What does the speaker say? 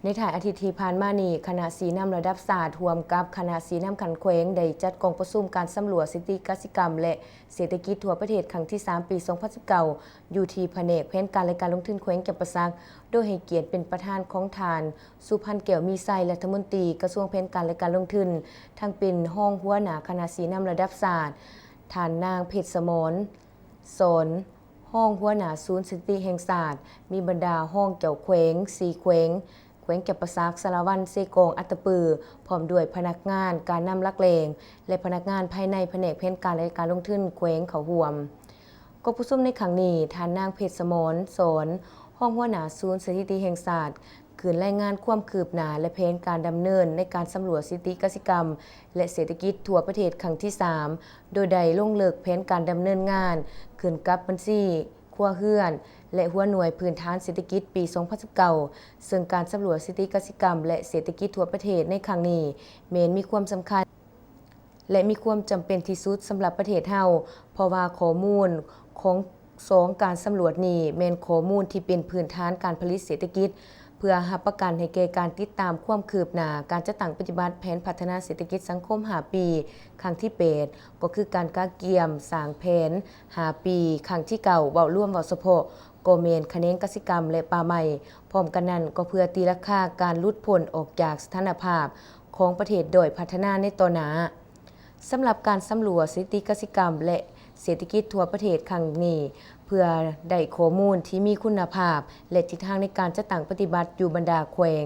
ในถ่ายอาทิตย์ที่ผ่านมานี้คณะสีน้ำระดับศาสตร์รวมกับคณะสีน้ำขันแขวงได้จัดกองประชุมการสำรวจสิทธิกสิกรรมและเศรษฐกิจทั่วประเทศครั้งที่ 3 ปี 2019 อยู่ที่แผนกแผนการและการลงทุนแขวงจำปาสักโดยให้เกียรติเป็นประธานของทานสุพันธ์แก้วมีไซรัฐมนตรีกระทรวงแผนการและการลงทุนทั้งเป็นห้องหัวหน้าคณะสีน้ำระดับศาสตร์ฐานนางเพชรสมรสนห้องหัวหน้าศูนย์สถิติแห่งศาสตร์มีบรรดาห้องเกี่ยวแขวงสีแขวงแขวงจำปาสักสารวัตรเซกองอัตตปือพร้อมด้วยพนักงานการนำลักเลงและพนักงานภายในแผนกแผนการและการลงทุนแขวงเขาห่วมกองผู้ซุ่มในครั้งนี้ทานนางเพชรสมรสอนห้องหัวหน้าศูนย์สถิติแห่งศาสตร์คืนรายงานความคืบหน้าและแผนการดำเนินในการสำรวจสิทธิกสิกรรมและเศรษฐกิจทั่วประเทศครั้งที่ 3 โดยได้ลงเลิกแผนการดำเนินงานขึ้นกับบัญชีครัวเรือนและหัวหน่วยพื้นฐานเศรษฐกิจปี 2019 ซึ่งการสำรวจสิทธิกสิกรรมและเศรษฐกิจทั่วประเทศในครั้งนี้แม้นมีความสำคัญและมีความจำเป็นที่สุดสำหรับประเทศเฮาเพราะว่าข้อมูลของการสำรวจนี้แม่นข้อมูลที่เป็นพื้นฐานการผลิตเศรษฐกิจเพื่อรับประกันให้แก่การติดตามความคืบหน้าการจัดตั้งปฏิบัติแผนพัฒนาเศรษฐกิจสังคม5 ปีครั้งที่8ก็คือการกาเกียมสร้างแผน5 ปีครั้งที่9เว้าร่วมเว้าเฉพาะก็แม่นคะแนนกสิกรรมและป่าไม้พร้อมกันนั้นก็เพื่อตีราคาการหลุดพ้นออกจากสถานภาพของประเทศโดยพัฒนาในต่อหน้าสำหรับการสำรวจสิทธิกสิกรรมและเศรษฐกิจทั่วประเทศครั้งนี้เพื่อได้ข้อมูลที่มีคุณภาพและทิศทางในการจัดตั้งปฏิบัติอยู่บรรดาแขวง